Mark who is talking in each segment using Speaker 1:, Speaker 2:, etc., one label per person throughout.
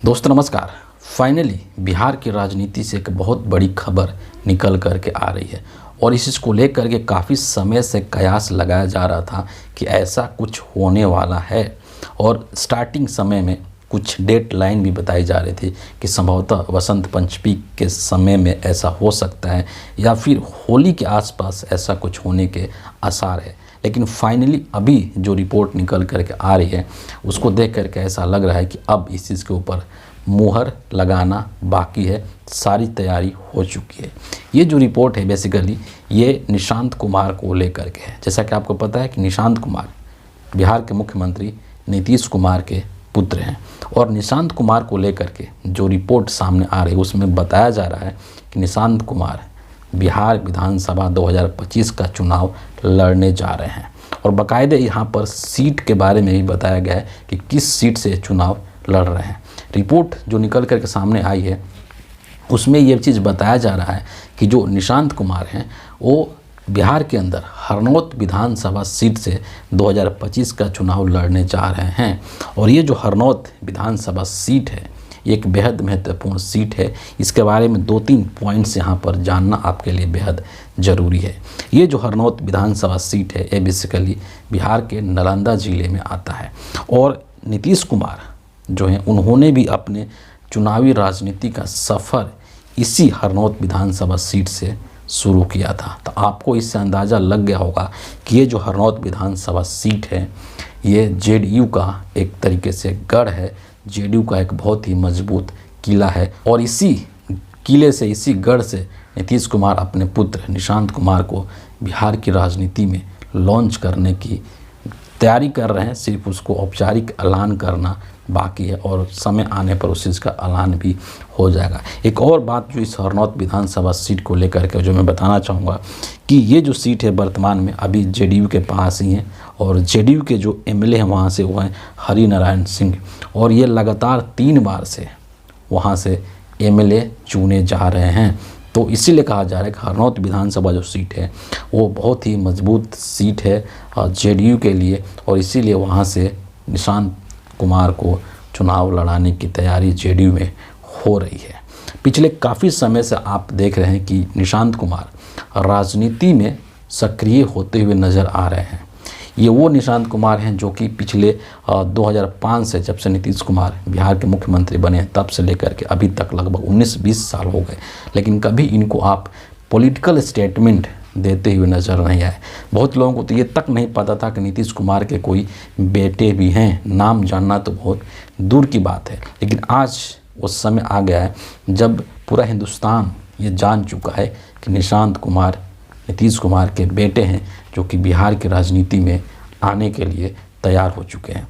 Speaker 1: दोस्तों नमस्कार। फाइनली बिहार की राजनीति से एक बहुत बड़ी खबर निकल कर के आ रही है और इसको लेकर के काफ़ी समय से कयास लगाया जा रहा था कि ऐसा कुछ होने वाला है और स्टार्टिंग समय में कुछ डेट लाइन भी बताई जा रही थी कि संभवतः वसंत पंचमी के समय में ऐसा हो सकता है या फिर होली के आसपास ऐसा कुछ होने के आसार है। लेकिन फाइनली अभी जो रिपोर्ट निकल करके आ रही है उसको देख करके ऐसा लग रहा है कि अब इस चीज़ के ऊपर मुहर लगाना बाकी है, सारी तैयारी हो चुकी है। ये जो रिपोर्ट है बेसिकली ये निशांत कुमार को लेकर के है। जैसा कि आपको पता है कि निशांत कुमार बिहार के मुख्यमंत्री नीतीश कुमार के पुत्र हैं और निशांत कुमार को लेकर के जो रिपोर्ट सामने आ रही है उसमें बताया जा रहा है कि निशांत कुमार बिहार विधानसभा 2025 का चुनाव लड़ने जा रहे हैं और बाकायदे यहाँ पर सीट के बारे में भी बताया गया है कि किस सीट से चुनाव लड़ रहे हैं। रिपोर्ट जो निकल करके सामने आई है उसमें ये चीज़ बताया जा रहा है कि जो निशांत कुमार हैं वो बिहार के अंदर हरनौत विधानसभा सीट से 2025 का चुनाव लड़ने जा रहे हैं और ये जो हरनौत विधानसभा सीट है एक बेहद महत्वपूर्ण सीट है। इसके बारे में 2-3 पॉइंट्स यहाँ पर जानना आपके लिए बेहद ज़रूरी है। ये जो हरनौत विधानसभा सीट है ये बेसिकली बिहार के नालंदा ज़िले में आता है और नीतीश कुमार जो हैं उन्होंने भी अपने चुनावी राजनीति का सफ़र इसी हरनौत विधानसभा सीट से शुरू किया था। तो आपको इससे अंदाज़ा लग गया होगा कि ये जो हरनौत विधानसभा सीट है ये जेडीयू का एक तरीके से गढ़ है, जेडीयू का एक बहुत ही मजबूत किला है और इसी किले से, इसी गढ़ से नीतीश कुमार अपने पुत्र निशांत कुमार को बिहार की राजनीति में लॉन्च करने की तैयारी कर रहे हैं। सिर्फ उसको औपचारिक ऐलान करना बाकी है और समय आने पर उस चीज़ का ऐलान भी हो जाएगा। एक और बात जो इस हरनौत विधानसभा सीट को लेकर के जो मैं बताना चाहूँगा कि ये जो सीट है वर्तमान में अभी जेडीयू के पास ही है और जेडीयू के जो एमएलए हैं वहाँ से वो हैं हरिनारायण सिंह और ये लगातार 3 बार से वहाँ से एमएलए चुने जा रहे हैं। तो इसीलिए कहा जा रहा है कि हरनौत विधानसभा जो सीट है वो बहुत ही मजबूत सीट है जेडीयू के लिए और इसीलिए वहाँ से निशांत कुमार को चुनाव लड़ाने की तैयारी जेडीयू में हो रही है। पिछले काफ़ी समय से आप देख रहे हैं कि निशांत कुमार राजनीति में सक्रिय होते हुए नज़र आ रहे हैं। ये वो निशांत कुमार हैं जो कि पिछले 2005 से जब से नीतीश कुमार बिहार के मुख्यमंत्री बने तब से लेकर के अभी तक लगभग 19-20 साल हो गए, लेकिन कभी इनको आप पॉलिटिकल स्टेटमेंट देते हुए नज़र नहीं आए। बहुत लोगों को तो ये तक नहीं पता था कि नीतीश कुमार के कोई बेटे भी हैं, नाम जानना तो बहुत दूर की बात है। लेकिन आज वो समय आ गया है जब पूरा हिंदुस्तान ये जान चुका है कि निशांत कुमार नीतीश कुमार के बेटे हैं जो कि बिहार की राजनीति में आने के लिए तैयार हो चुके हैं।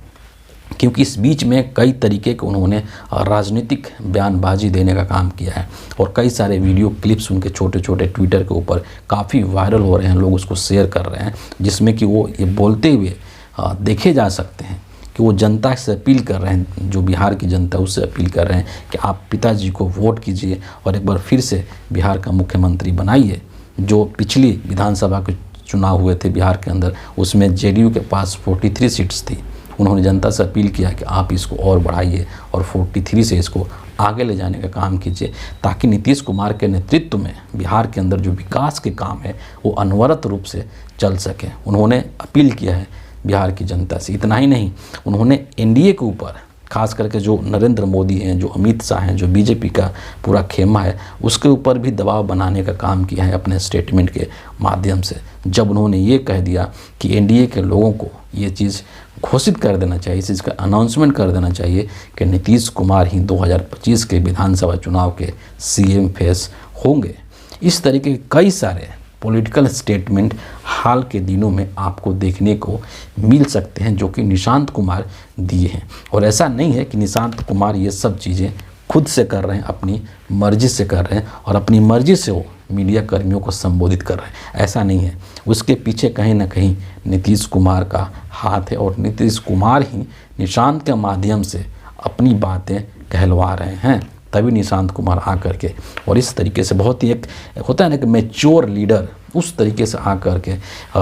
Speaker 1: क्योंकि इस बीच में कई तरीके के उन्होंने राजनीतिक बयानबाजी देने का काम किया है और कई सारे वीडियो क्लिप्स उनके छोटे छोटे ट्विटर के ऊपर काफ़ी वायरल हो रहे हैं, लोग उसको शेयर कर रहे हैं जिसमें कि वो ये बोलते हुए देखे जा सकते हैं कि वो जनता से अपील कर रहे हैं, जो बिहार की जनता उससे अपील कर रहे हैं कि आप पिताजी को वोट कीजिए और एक बार फिर से बिहार का मुख्यमंत्री बनाइए। जो पिछली विधानसभा के चुनाव हुए थे बिहार के अंदर उसमें जेडीयू के पास 43 सीट्स थी। उन्होंने जनता से अपील किया कि आप इसको और बढ़ाइए और 43 से इसको आगे ले जाने का काम कीजिए ताकि नीतीश कुमार के नेतृत्व में बिहार के अंदर जो विकास के काम है वो अनवरत रूप से चल सके। उन्होंने अपील किया है बिहार की जनता से। इतना ही नहीं, उन्होंने एनडीए के ऊपर खास करके जो नरेंद्र मोदी हैं, जो अमित शाह हैं, जो बीजेपी का पूरा खेमा है उसके ऊपर भी दबाव बनाने का काम किया है अपने स्टेटमेंट के माध्यम से। जब उन्होंने ये कह दिया कि एनडीए के लोगों को ये चीज़ घोषित कर देना चाहिए, इस चीज़ का अनाउंसमेंट कर देना चाहिए कि नीतीश कुमार ही 2025 के विधानसभा चुनाव के सीएम फेस होंगे। इस तरीके के कई सारे पॉलिटिकल स्टेटमेंट हाल के दिनों में आपको देखने को मिल सकते हैं जो कि निशांत कुमार दिए हैं। और ऐसा नहीं है कि निशांत कुमार ये सब चीज़ें खुद से कर रहे हैं, अपनी मर्जी से कर रहे हैं और अपनी मर्जी से वो मीडिया कर्मियों को संबोधित कर रहे हैं, ऐसा नहीं है। उसके पीछे कहीं ना कहीं नीतीश कुमार का हाथ है और नीतीश कुमार ही निशांत के माध्यम से अपनी बातें कहलवा रहे हैं तभी निशांत कुमार आकर के और इस तरीके से बहुत ही एक होता है ना कि मैच्योर लीडर, उस तरीके से आकर के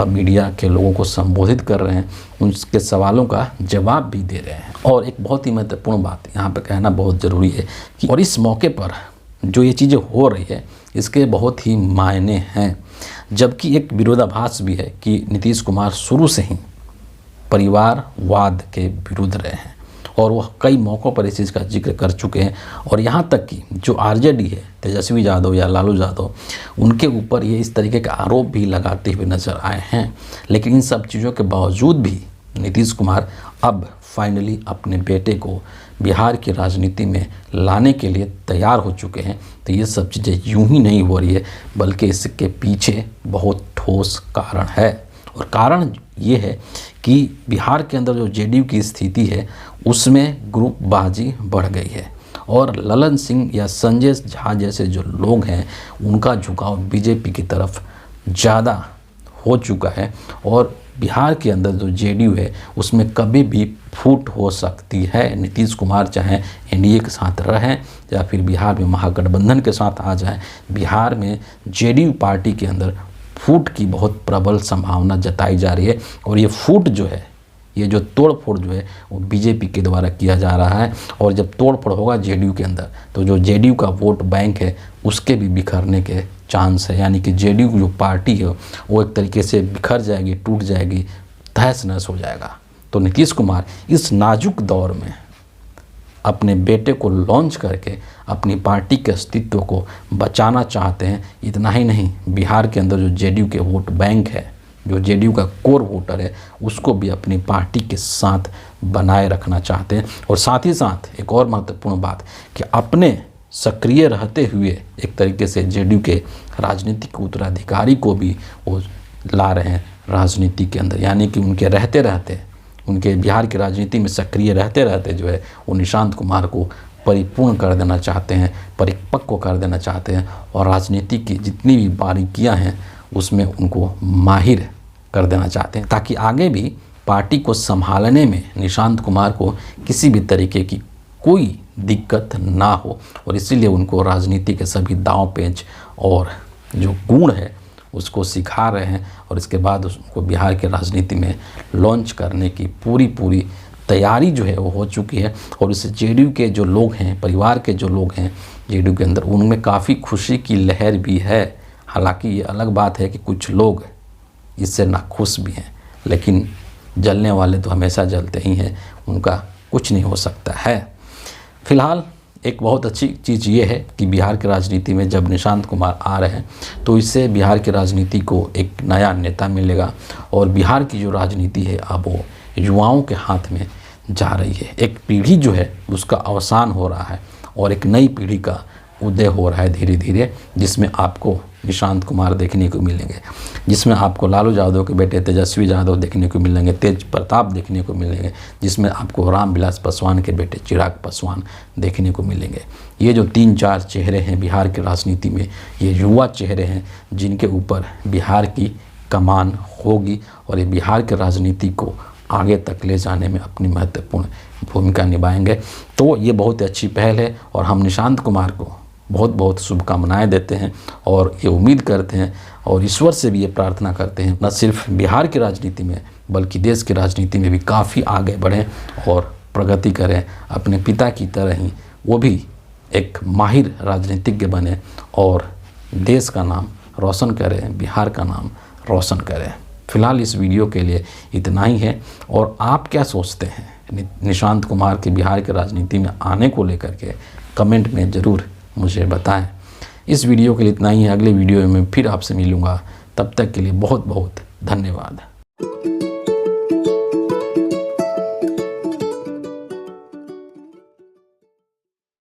Speaker 1: मीडिया के लोगों को संबोधित कर रहे हैं, उनके सवालों का जवाब भी दे रहे हैं। और एक बहुत ही महत्वपूर्ण बात यहाँ पे कहना बहुत ज़रूरी है कि और इस मौके पर जो ये चीज़ें हो रही है इसके बहुत ही मायने हैं। जबकि एक विरोधाभास भी है कि नीतीश कुमार शुरू से ही परिवारवाद के विरुद्ध रहे हैं और वह कई मौक़ों पर इस चीज़ का जिक्र कर चुके हैं। और यहाँ तक कि जो आरजेडी है, तेजस्वी यादव या लालू यादव, उनके ऊपर ये इस तरीके के आरोप भी लगाते हुए नज़र आए हैं। लेकिन इन सब चीज़ों के बावजूद भी नीतीश कुमार अब फाइनली अपने बेटे को बिहार की राजनीति में लाने के लिए तैयार हो चुके हैं। तो ये सब चीज़ें यूं ही नहीं हो रही है, बल्कि इसके पीछे बहुत ठोस कारण है। और कारण ये है कि बिहार के अंदर जो जेडीयू की स्थिति है उसमें ग्रुपबाजी बढ़ गई है और ललन सिंह या संजय झा जैसे जो लोग हैं उनका झुकाव बीजेपी की तरफ ज़्यादा हो चुका है। और बिहार के अंदर जो जेडीयू है उसमें कभी भी फूट हो सकती है। नीतीश कुमार चाहे एनडीए के साथ रहें या फिर बिहार में महागठबंधन के साथ आ जाएं, बिहार में जेडीयू पार्टी के अंदर फूट की बहुत प्रबल संभावना जताई जा रही है। और ये फूट जो है, ये जो तोड़फोड़ जो है वो बीजेपी के द्वारा किया जा रहा है। और जब तोड़फोड़ होगा जेडीयू के अंदर तो जो जेडीयू का वोट बैंक है उसके भी बिखरने के चांस है। यानी कि जेडीयू की जो पार्टी है वो एक तरीके से बिखर जाएगी, टूट जाएगी, तहस नहस हो जाएगा। तो नीतीश कुमार इस नाजुक दौर में अपने बेटे को लॉन्च करके अपनी पार्टी के अस्तित्व को बचाना चाहते हैं। इतना ही नहीं, बिहार के अंदर जो जेडीयू के वोट बैंक है, जो जेडीयू का कोर वोटर है, उसको भी अपनी पार्टी के साथ बनाए रखना चाहते हैं। और साथ ही साथ एक और महत्वपूर्ण बात कि अपने सक्रिय रहते हुए एक तरीके से जेडीयू के राजनीतिक उत्तराधिकारी को भी वो ला रहे हैं राजनीति के अंदर। यानी कि उनके रहते रहते, उनके बिहार की राजनीति में सक्रिय रहते रहते जो है वो निशांत कुमार को परिपूर्ण कर देना चाहते हैं, परिपक्व कर देना चाहते हैं और राजनीति की जितनी भी बारीकियां हैं उसमें उनको माहिर कर देना चाहते हैं, ताकि आगे भी पार्टी को संभालने में निशांत कुमार को किसी भी तरीके की कोई दिक्कत ना हो। और इसीलिए उनको राजनीति के सभी दांव पेच और जो गुण है उसको सिखा रहे हैं और इसके बाद उसको बिहार के राजनीति में लॉन्च करने की पूरी तैयारी जो है वो हो चुकी है। और इस जेडीयू के जो लोग हैं, परिवार के जो लोग हैं जेडीयू के अंदर, उनमें काफ़ी खुशी की लहर भी है। हालांकि ये अलग बात है कि कुछ लोग इससे नाखुश भी हैं, लेकिन जलने वाले तो हमेशा जलते ही हैं, उनका कुछ नहीं हो सकता है। फिलहाल एक बहुत अच्छी चीज़ ये है कि बिहार की राजनीति में जब निशांत कुमार आ रहे हैं तो इससे बिहार की राजनीति को एक नया नेता मिलेगा और बिहार की जो राजनीति है अब वो युवाओं के हाथ में जा रही है। एक पीढ़ी जो है उसका अवसान हो रहा है और एक नई पीढ़ी का उदय हो रहा है धीरे धीरे, जिसमें आपको निशांत कुमार देखने को मिलेंगे, जिसमें आपको लालू यादव के बेटे तेजस्वी यादव देखने को मिलेंगे, तेज प्रताप देखने को मिलेंगे, जिसमें आपको रामविलास पासवान के बेटे चिराग पासवान देखने को मिलेंगे। ये जो 3-4 चेहरे हैं बिहार की राजनीति में, ये युवा चेहरे हैं जिनके ऊपर बिहार की कमान होगी और ये बिहार की राजनीति को आगे तक ले जाने में अपनी महत्वपूर्ण भूमिका निभाएंगे। तो ये बहुत अच्छी पहल है और हम निशांत कुमार को बहुत बहुत शुभकामनाएं देते हैं और ये उम्मीद करते हैं और ईश्वर से भी ये प्रार्थना करते हैं न सिर्फ बिहार की राजनीति में बल्कि देश की राजनीति में भी काफ़ी आगे बढ़ें और प्रगति करें। अपने पिता की तरह ही वो भी एक माहिर राजनीतिज्ञ बने और देश का नाम रोशन करें, बिहार का नाम रोशन करें। फिलहाल इस वीडियो के लिए इतना ही है। और आप क्या सोचते हैं निशांत कुमार के बिहार की राजनीति में आने को लेकर के कमेंट में ज़रूर मुझे बताएं। इस वीडियो के लिए इतना ही है। अगले वीडियो में फिर आपसे मिलूँगा, तब तक के लिए बहुत बहुत धन्यवाद।